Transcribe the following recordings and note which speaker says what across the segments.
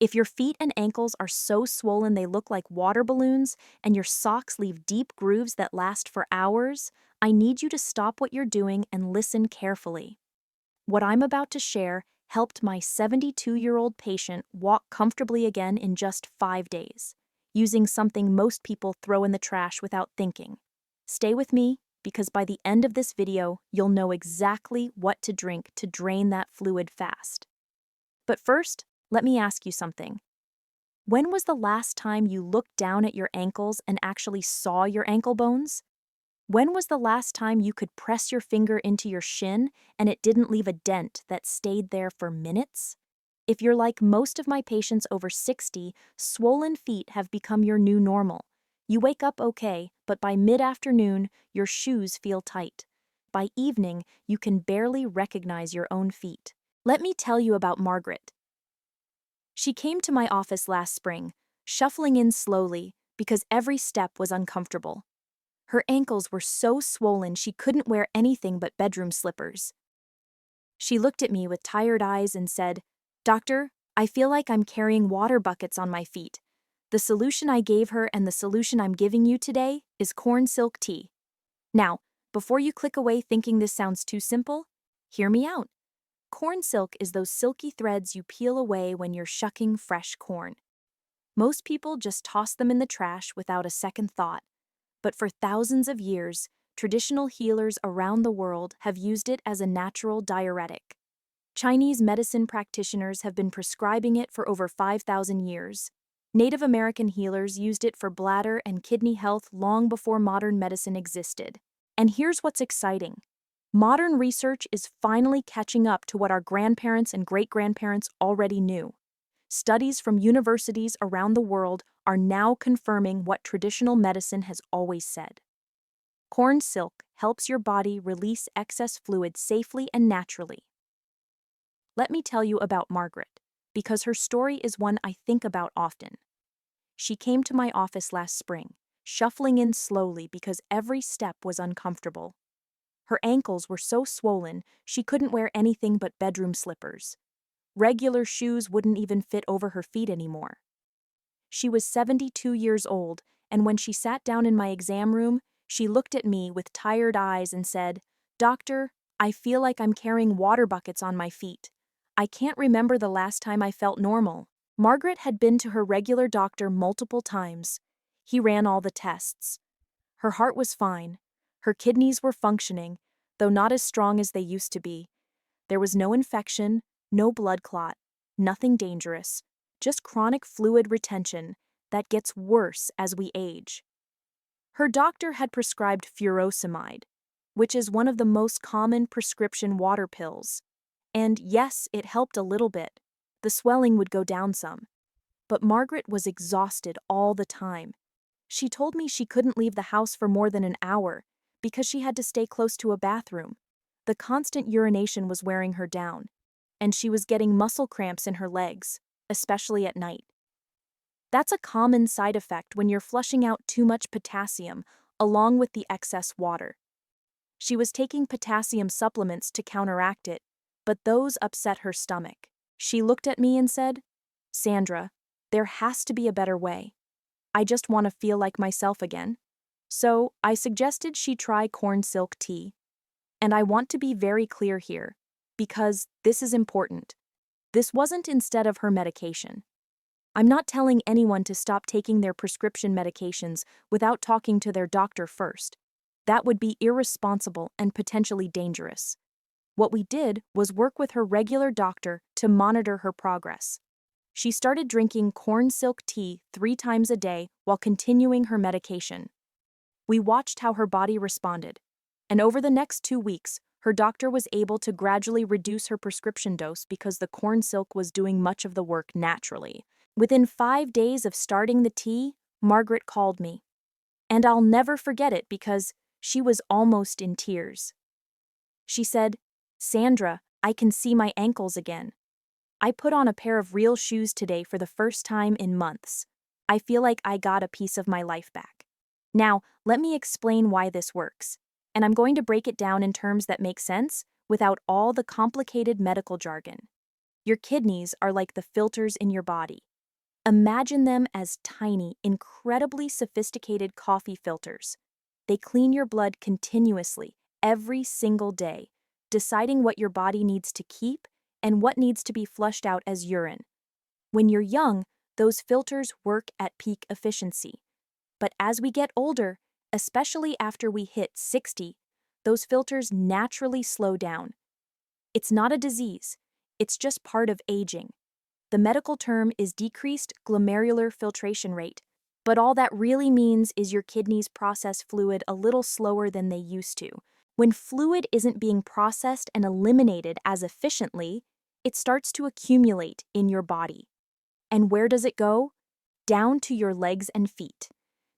Speaker 1: If your feet and ankles are so swollen they look like water balloons and your socks leave deep grooves that last for hours, I need you to stop what you're doing and listen carefully. What I'm about to share helped my 72-year-old patient walk comfortably again in just 5 days, using something most people throw in the trash without thinking. Stay with me, because by the end of this video, you'll know exactly what to drink to drain that fluid fast. But first, let me ask you something. When was the last time you looked down at your ankles and actually saw your ankle bones? When was the last time you could press your finger into your shin and it didn't leave a dent that stayed there for minutes? If you're like most of my patients over 60, swollen feet have become your new normal. You wake up okay, but by mid-afternoon, your shoes feel tight. By evening, you can barely recognize your own feet. Let me tell you about Margaret. She came to my office last spring, shuffling in slowly because every step was uncomfortable. Her ankles were so swollen she couldn't wear anything but bedroom slippers. She looked at me with tired eyes and said, "Doctor, I feel like I'm carrying water buckets on my feet. The solution I gave her and the solution I'm giving you today is corn silk tea." Now, before you click away thinking this sounds too simple, hear me out. Corn silk is those silky threads you peel away when you're shucking fresh corn. Most people just toss them in the trash without a second thought. But for thousands of years, traditional healers around the world have used it as a natural diuretic. Chinese medicine practitioners have been prescribing it for over 5,000 years. Native American healers used it for bladder and kidney health long before modern medicine existed. And here's what's exciting. Modern research is finally catching up to what our grandparents and great-grandparents already knew. Studies from universities around the world are now confirming what traditional medicine has always said. Corn silk helps your body release excess fluid safely and naturally. Let me tell you about Margaret, because her story is one I think about often. She came to my office last spring, shuffling in slowly because every step was uncomfortable. Her ankles were so swollen she couldn't wear anything but bedroom slippers. Regular shoes wouldn't even fit over her feet anymore. She was 72 years old, and when she sat down in my exam room, she looked at me with tired eyes and said, "Doctor, I feel like I'm carrying water buckets on my feet. I can't remember the last time I felt normal." Margaret had been to her regular doctor multiple times. He ran all the tests. Her heart was fine. Her kidneys were functioning, though not as strong as they used to be. There was no infection, no blood clot, nothing dangerous, just chronic fluid retention that gets worse as we age. Her doctor had prescribed furosemide, which is one of the most common prescription water pills. And yes, it helped a little bit. The swelling would go down some. But Margaret was exhausted all the time. She told me she couldn't leave the house for more than an hour because she had to stay close to a bathroom. The constant urination was wearing her down, and she was getting muscle cramps in her legs, especially at night. That's a common side effect when you're flushing out too much potassium along with the excess water. She was taking potassium supplements to counteract it, but those upset her stomach. She looked at me and said, "Sandra, there has to be a better way. I just want to feel like myself again." So I suggested she try corn silk tea. And I want to be very clear here, because this is important. This wasn't instead of her medication. I'm not telling anyone to stop taking their prescription medications without talking to their doctor first. That would be irresponsible and potentially dangerous. What we did was work with her regular doctor to monitor her progress. She started drinking corn silk tea 3 times a day while continuing her medication. We watched how her body responded, and over the next 2 weeks, her doctor was able to gradually reduce her prescription dose because the corn silk was doing much of the work naturally. Within 5 days of starting the tea, Margaret called me. And I'll never forget it because she was almost in tears. She said, "Sandra, I can see my ankles again. I put on a pair of real shoes today for the first time in months. I feel like I got a piece of my life back." Now, let me explain why this works. And I'm going to break it down in terms that make sense without all the complicated medical jargon. Your kidneys are like the filters in your body. Imagine them as tiny, incredibly sophisticated coffee filters. They clean your blood continuously, every single day, deciding what your body needs to keep and what needs to be flushed out as urine. When you're young, those filters work at peak efficiency. But as we get older, especially after we hit 60, those filters naturally slow down. It's not a disease, it's just part of aging. The medical term is decreased glomerular filtration rate, but all that really means is your kidneys process fluid a little slower than they used to. When fluid isn't being processed and eliminated as efficiently, it starts to accumulate in your body. And where does it go? Down to your legs and feet,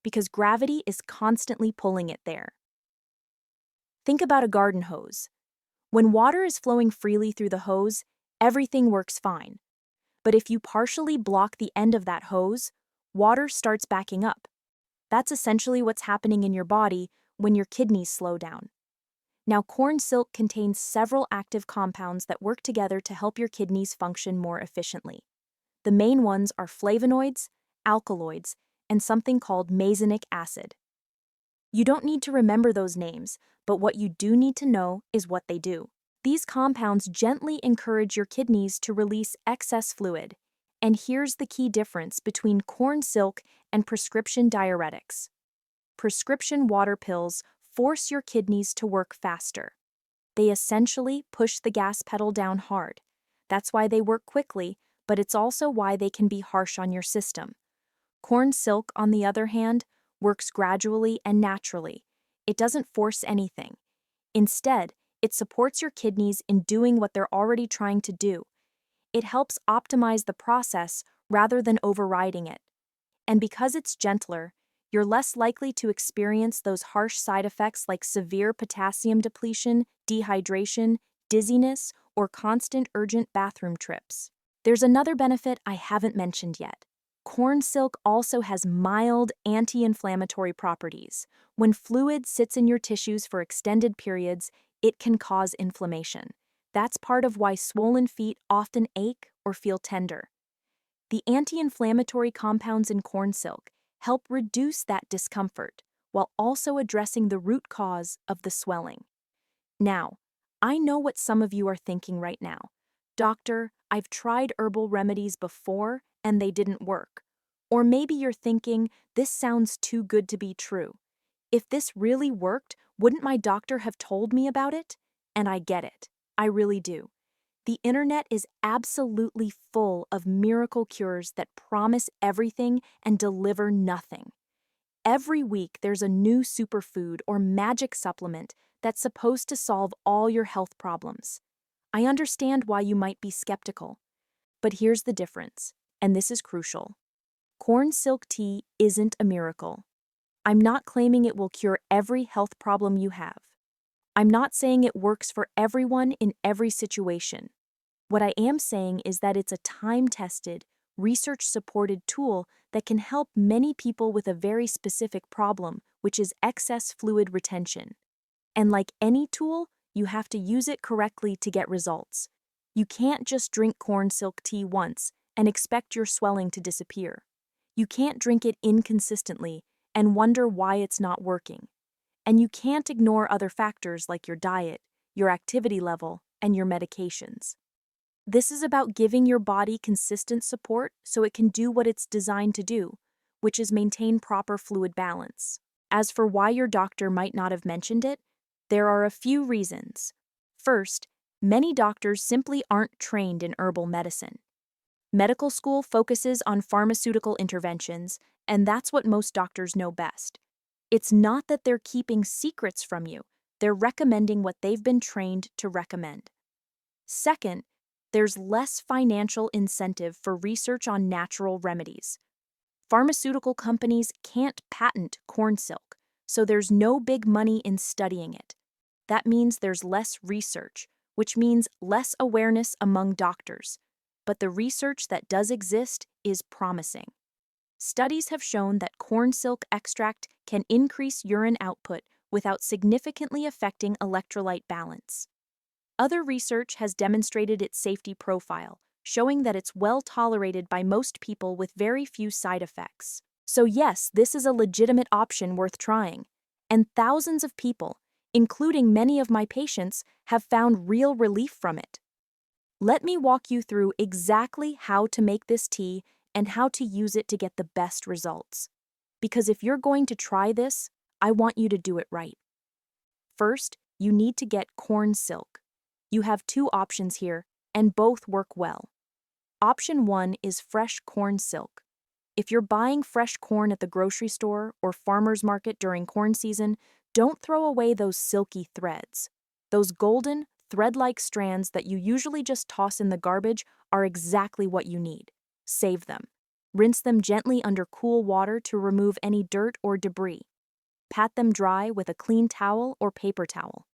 Speaker 1: because gravity is constantly pulling it there. Think about a garden hose. When water is flowing freely through the hose, everything works fine. But if you partially block the end of that hose, water starts backing up. That's essentially what's happening in your body when your kidneys slow down. Now, corn silk contains several active compounds that work together to help your kidneys function more efficiently. The main ones are flavonoids, alkaloids, and something called mezonic acid. You don't need to remember those names, but what you do need to know is what they do. These compounds gently encourage your kidneys to release excess fluid. And here's the key difference between corn silk and prescription diuretics. Prescription water pills force your kidneys to work faster. They essentially push the gas pedal down hard. That's why they work quickly, but it's also why they can be harsh on your system. Corn silk, on the other hand, works gradually and naturally. It doesn't force anything. Instead, it supports your kidneys in doing what they're already trying to do. It helps optimize the process rather than overriding it. And because it's gentler, you're less likely to experience those harsh side effects like severe potassium depletion, dehydration, dizziness, or constant urgent bathroom trips. There's another benefit I haven't mentioned yet. Corn silk also has mild anti-inflammatory properties. When fluid sits in your tissues for extended periods, it can cause inflammation. That's part of why swollen feet often ache or feel tender. The anti-inflammatory compounds in corn silk help reduce that discomfort while also addressing the root cause of the swelling. Now, I know what some of you are thinking right now. Doctor, I've tried herbal remedies before and they didn't work. Or maybe you're thinking, this sounds too good to be true. If this really worked, wouldn't my doctor have told me about it? And I get it. I really do. The internet is absolutely full of miracle cures that promise everything and deliver nothing. Every week, there's a new superfood or magic supplement that's supposed to solve all your health problems. I understand why you might be skeptical. But here's the difference, and this is crucial. Corn silk tea isn't a miracle. I'm not claiming it will cure every health problem you have. I'm not saying it works for everyone in every situation. What I am saying is that it's a time-tested, research-supported tool that can help many people with a very specific problem, which is excess fluid retention. And like any tool, you have to use it correctly to get results. You can't just drink corn silk tea once and expect your swelling to disappear. You can't drink it inconsistently and wonder why it's not working. And you can't ignore other factors like your diet, your activity level, and your medications. This is about giving your body consistent support so it can do what it's designed to do, which is maintain proper fluid balance. As for why your doctor might not have mentioned it, there are a few reasons. First, many doctors simply aren't trained in herbal medicine. Medical school focuses on pharmaceutical interventions, and that's what most doctors know best. It's not that they're keeping secrets from you, they're recommending what they've been trained to recommend. Second, there's less financial incentive for research on natural remedies. Pharmaceutical companies can't patent corn silk, so there's no big money in studying it. That means there's less research, which means less awareness among doctors. But the research that does exist is promising. Studies have shown that corn silk extract can increase urine output without significantly affecting electrolyte balance. Other research has demonstrated its safety profile, showing that it's well tolerated by most people with very few side effects. So yes, this is a legitimate option worth trying. And thousands of people, including many of my patients, have found real relief from it. Let me walk you through exactly how to make this tea and how to use it to get the best results. Because if you're going to try this, I want you to do it right. First, you need to get corn silk. You have two options here, and both work well. Option 1 is fresh corn silk. If you're buying fresh corn at the grocery store or farmer's market during corn season, don't throw away those silky threads. Those golden, thread-like strands that you usually just toss in the garbage are exactly what you need. Save them. Rinse them gently under cool water to remove any dirt or debris. Pat them dry with a clean towel or paper towel.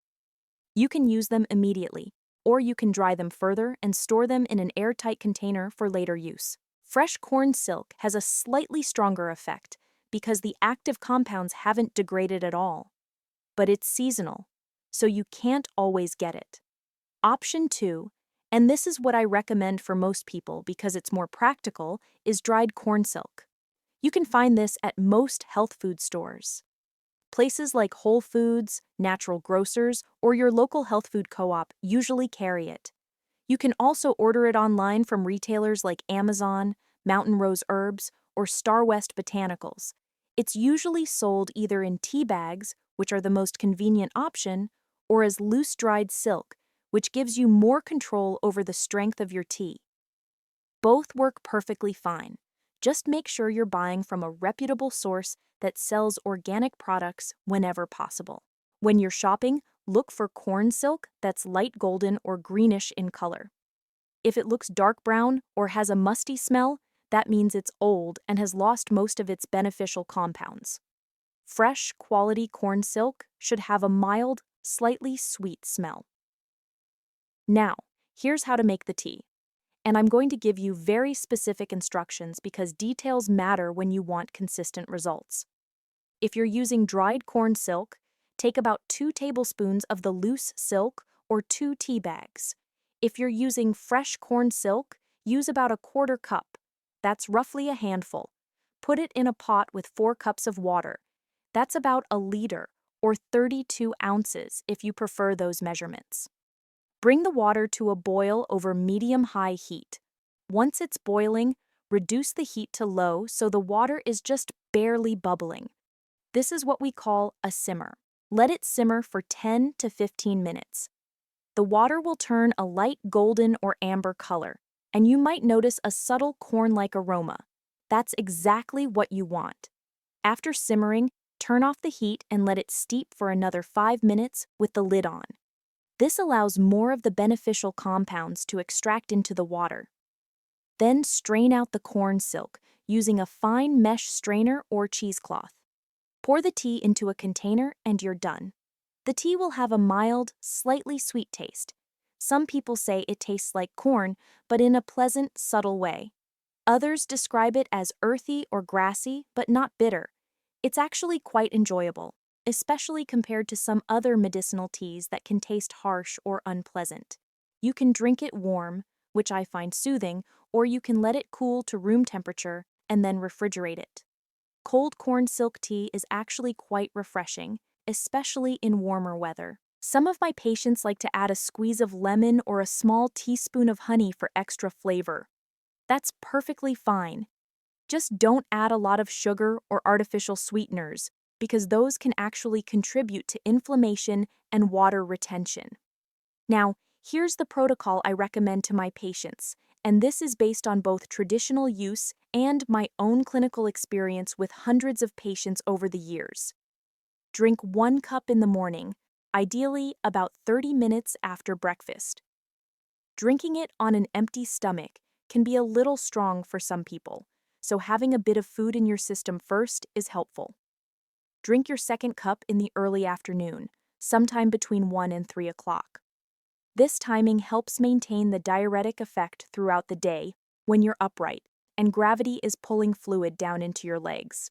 Speaker 1: You can use them immediately, or you can dry them further and store them in an airtight container for later use. Fresh corn silk has a slightly stronger effect because the active compounds haven't degraded at all. But it's seasonal, so you can't always get it. Option 2, and this is what I recommend for most people because it's more practical, is dried corn silk. You can find this at most health food stores. Places like Whole Foods, natural grocers, or your local health food co-op usually carry it. You can also order it online from retailers like Amazon, Mountain Rose Herbs, or Star West Botanicals. It's usually sold either in tea bags, which are the most convenient option, or as loose dried silk, which gives you more control over the strength of your tea. Both work perfectly fine. Just make sure you're buying from a reputable source that sells organic products whenever possible. When you're shopping, look for corn silk that's light golden or greenish in color. If it looks dark brown or has a musty smell, that means it's old and has lost most of its beneficial compounds. Fresh, quality corn silk should have a mild, slightly sweet smell. Now, here's how to make the tea. And I'm going to give you very specific instructions because details matter when you want consistent results. If you're using dried corn silk, take about 2 tablespoons of the loose silk or 2 tea bags. If you're using fresh corn silk, use about a 1/4 cup. That's roughly a handful. Put it in a pot with 4 cups of water. That's about a liter, or 32 ounces if you prefer those measurements. Bring the water to a boil over medium-high heat. Once it's boiling, reduce the heat to low so the water is just barely bubbling. This is what we call a simmer. Let it simmer for 10 to 15 minutes. The water will turn a light golden or amber color, and you might notice a subtle corn-like aroma. That's exactly what you want. After simmering, turn off the heat and let it steep for another 5 minutes with the lid on. This allows more of the beneficial compounds to extract into the water. Then strain out the corn silk using a fine mesh strainer or cheesecloth. Pour the tea into a container and you're done. The tea will have a mild, slightly sweet taste. Some people say it tastes like corn, but in a pleasant, subtle way. Others describe it as earthy or grassy, but not bitter. It's actually quite enjoyable, especially compared to some other medicinal teas that can taste harsh or unpleasant. You can drink it warm, which I find soothing, or you can let it cool to room temperature and then refrigerate it. Cold corn silk tea is actually quite refreshing, especially in warmer weather. Some of my patients like to add a squeeze of lemon or a small teaspoon of honey for extra flavor. That's perfectly fine. Just don't add a lot of sugar or artificial sweeteners, because those can actually contribute to inflammation and water retention. Now, here's the protocol I recommend to my patients, and this is based on both traditional use and my own clinical experience with hundreds of patients over the years. Drink 1 cup in the morning, ideally about 30 minutes after breakfast. Drinking it on an empty stomach can be a little strong for some people, so having a bit of food in your system first is helpful. Drink your second cup in the early afternoon, sometime between 1 and 3 o'clock. This timing helps maintain the diuretic effect throughout the day when you're upright and gravity is pulling fluid down into your legs.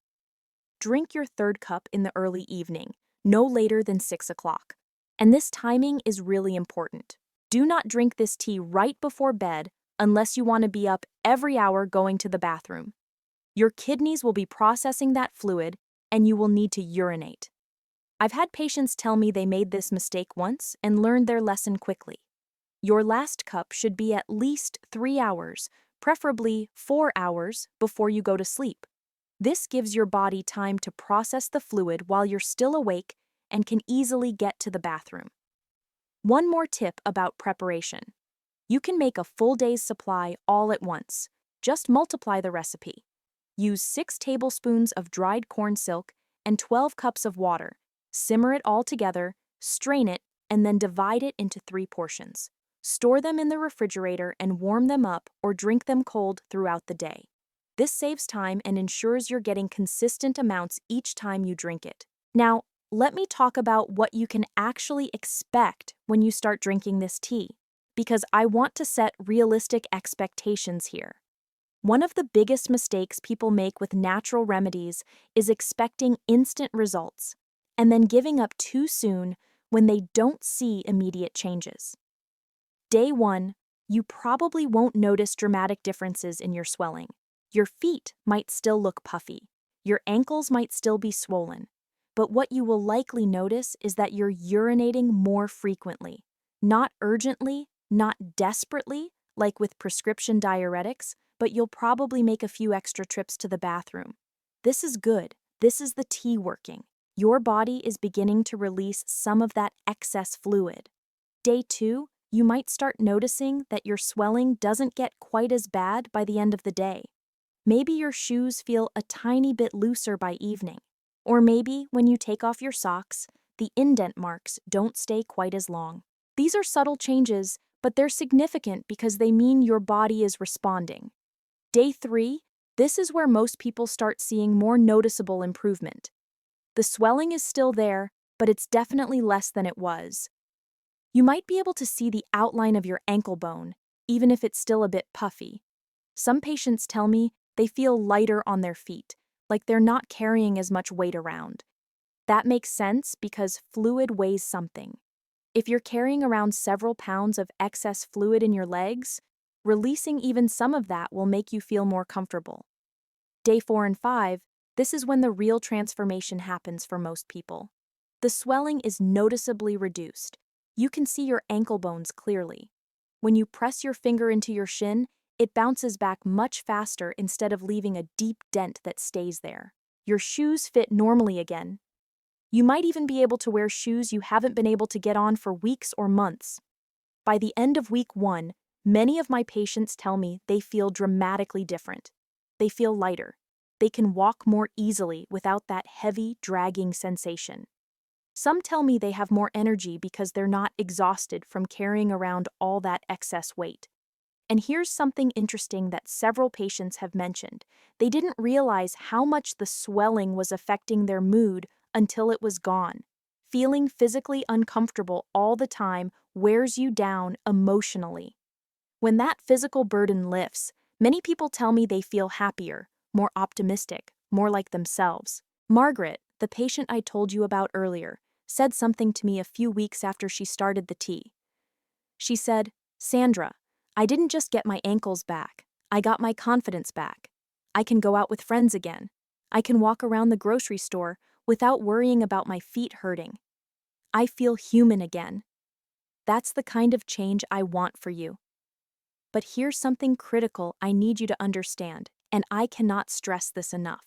Speaker 1: Drink your third cup in the early evening, no later than 6 o'clock. And this timing is really important. Do not drink this tea right before bed unless you want to be up every hour going to the bathroom. Your kidneys will be processing that fluid, and you will need to urinate. I've had patients tell me they made this mistake once and learned their lesson quickly. Your last cup should be at least 3 hours, preferably 4 hours, before you go to sleep. This gives your body time to process the fluid while you're still awake and can easily get to the bathroom. One more tip about preparation. You can make a full day's supply all at once. Just multiply the recipe. Use 6 tablespoons of dried corn silk and 12 cups of water. Simmer it all together, strain it, and then divide it into 3 portions. Store them in the refrigerator and warm them up or drink them cold throughout the day. This saves time and ensures you're getting consistent amounts each time you drink it. Now, let me talk about what you can actually expect when you start drinking this tea, because I want to set realistic expectations here. One of the biggest mistakes people make with natural remedies is expecting instant results and then giving up too soon when they don't see immediate changes. Day 1, you probably won't notice dramatic differences in your swelling. Your feet might still look puffy. Your ankles might still be swollen. But what you will likely notice is that you're urinating more frequently. Not urgently, not desperately, like with prescription diuretics, but you'll probably make a few extra trips to the bathroom. This is good. This is the tea working. Your body is beginning to release some of that excess fluid. Day 2, you might start noticing that your swelling doesn't get quite as bad by the end of the day. Maybe your shoes feel a tiny bit looser by evening. Or maybe when you take off your socks, the indent marks don't stay quite as long. These are subtle changes, but they're significant because they mean your body is responding. Day 3, this is where most people start seeing more noticeable improvement. The swelling is still there, but it's definitely less than it was. You might be able to see the outline of your ankle bone, even if it's still a bit puffy. Some patients tell me they feel lighter on their feet, like they're not carrying as much weight around. That makes sense because fluid weighs something. If you're carrying around several pounds of excess fluid in your legs, releasing even some of that will make you feel more comfortable. Day 4 and 5, this is when the real transformation happens for most people. The swelling is noticeably reduced. You can see your ankle bones clearly. When you press your finger into your shin, it bounces back much faster instead of leaving a deep dent that stays there. Your shoes fit normally again. You might even be able to wear shoes you haven't been able to get on for weeks or months. By the end of week 1, many of my patients tell me they feel dramatically different. They feel lighter. They can walk more easily without that heavy, dragging sensation. Some tell me they have more energy because they're not exhausted from carrying around all that excess weight. And here's something interesting that several patients have mentioned. They didn't realize how much the swelling was affecting their mood until it was gone. Feeling physically uncomfortable all the time wears you down emotionally. When that physical burden lifts, many people tell me they feel happier, more optimistic, more like themselves. Margaret, the patient I told you about earlier, said something to me a few weeks after she started the tea. She said, "Sandra, I didn't just get my ankles back, I got my confidence back. I can go out with friends again. I can walk around the grocery store without worrying about my feet hurting. I feel human again." That's the kind of change I want for you. But here's something critical I need you to understand, and I cannot stress this enough.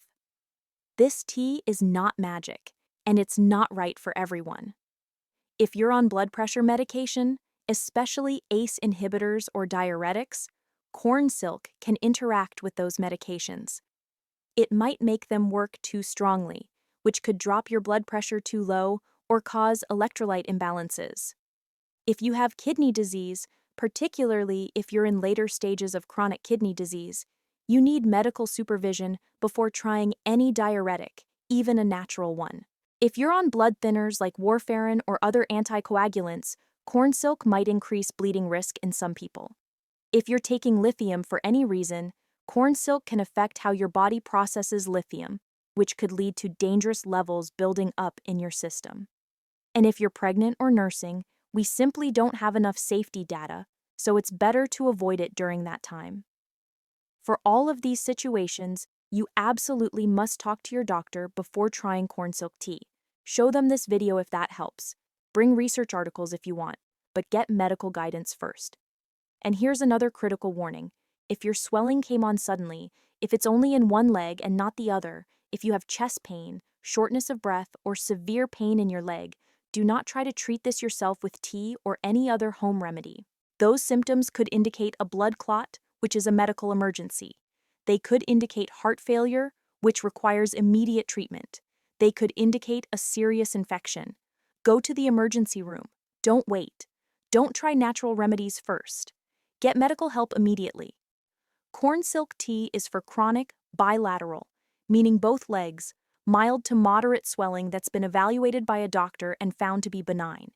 Speaker 1: This tea is not magic, and it's not right for everyone. If you're on blood pressure medication, especially ACE inhibitors or diuretics, corn silk can interact with those medications. It might make them work too strongly, which could drop your blood pressure too low or cause electrolyte imbalances. If you have kidney disease, particularly if you're in later stages of chronic kidney disease, you need medical supervision before trying any diuretic, even a natural one. If you're on blood thinners like warfarin or other anticoagulants, corn silk might increase bleeding risk in some people. If you're taking lithium for any reason, corn silk can affect how your body processes lithium, which could lead to dangerous levels building up in your system. And if you're pregnant or nursing, we simply don't have enough safety data, so it's better to avoid it during that time. For all of these situations, you absolutely must talk to your doctor before trying corn silk tea. Show them this video if that helps. Bring research articles if you want, but get medical guidance first. And here's another critical warning. If your swelling came on suddenly, if it's only in one leg and not the other, if you have chest pain, shortness of breath, or severe pain in your leg, do not try to treat this yourself with tea or any other home remedy. Those symptoms could indicate a blood clot, which is a medical emergency. They could indicate heart failure, which requires immediate treatment. They could indicate a serious infection. Go to the emergency room. Don't wait. Don't try natural remedies first. Get medical help immediately. Corn silk tea is for chronic, bilateral, meaning both legs, mild to moderate swelling that's been evaluated by a doctor and found to be benign.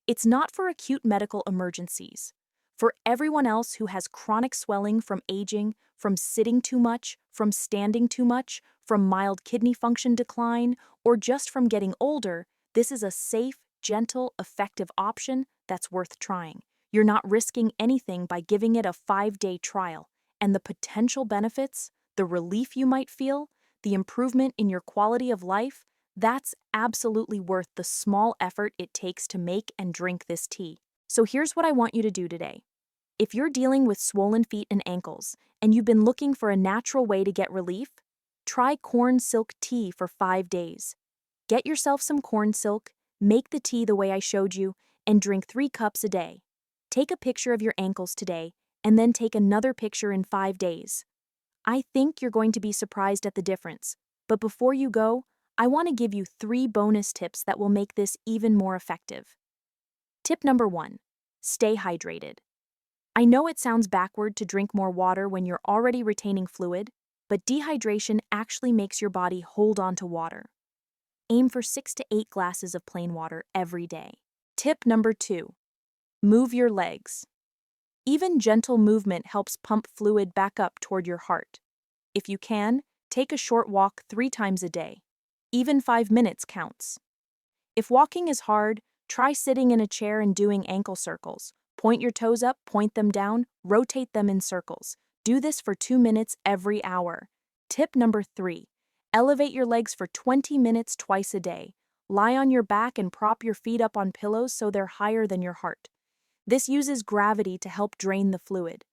Speaker 1: It's not for acute medical emergencies. For everyone else who has chronic swelling from aging, from sitting too much, from standing too much, from mild kidney function decline, or just from getting older, this is a safe, gentle, effective option that's worth trying. You're not risking anything by giving it a 5-day trial, and the potential benefits, the relief you might feel, the improvement in your quality of life, that's absolutely worth the small effort it takes to make and drink this tea. So here's what I want you to do today. If you're dealing with swollen feet and ankles, and you've been looking for a natural way to get relief, try corn silk tea for 5 days. Get yourself some corn silk, make the tea the way I showed you, and drink 3 cups a day. Take a picture of your ankles today, and then take another picture in 5 days. I think you're going to be surprised at the difference, but before you go, I want to give you 3 bonus tips that will make this even more effective. Tip number 1. Stay hydrated. I know it sounds backward to drink more water when you're already retaining fluid, but dehydration actually makes your body hold on to water. Aim for 6 to 8 glasses of plain water every day. Tip number 2. Move your legs. Even gentle movement helps pump fluid back up toward your heart. If you can, take a short walk 3 times a day. Even 5 minutes counts. If walking is hard, try sitting in a chair and doing ankle circles. Point your toes up, point them down, rotate them in circles. Do this for 2 minutes every hour. Tip number 3. Elevate your legs for 20 minutes twice a day. Lie on your back and prop your feet up on pillows so they're higher than your heart. This uses gravity to help drain the fluid.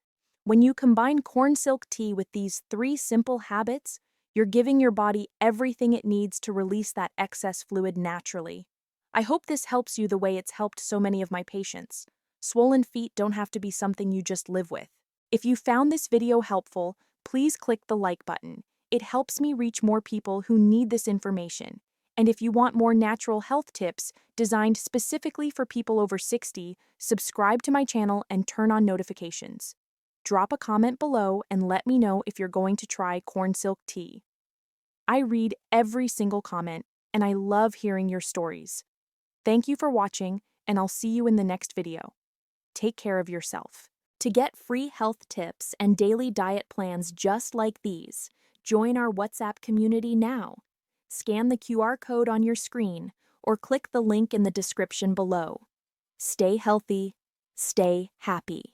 Speaker 1: When you combine corn silk tea with these 3 simple habits, you're giving your body everything it needs to release that excess fluid naturally. I hope this helps you the way it's helped so many of my patients. Swollen feet don't have to be something you just live with. If you found this video helpful, please click the like button. It helps me reach more people who need this information. And if you want more natural health tips designed specifically for people over 60, subscribe to my channel and turn on notifications. Drop a comment below and let me know if you're going to try corn silk tea. I read every single comment, and I love hearing your stories. Thank you for watching, and I'll see you in the next video. Take care of yourself. To get free health tips and daily diet plans just like these, join our WhatsApp community now. Scan the QR code on your screen or click the link in the description below. Stay healthy, stay happy.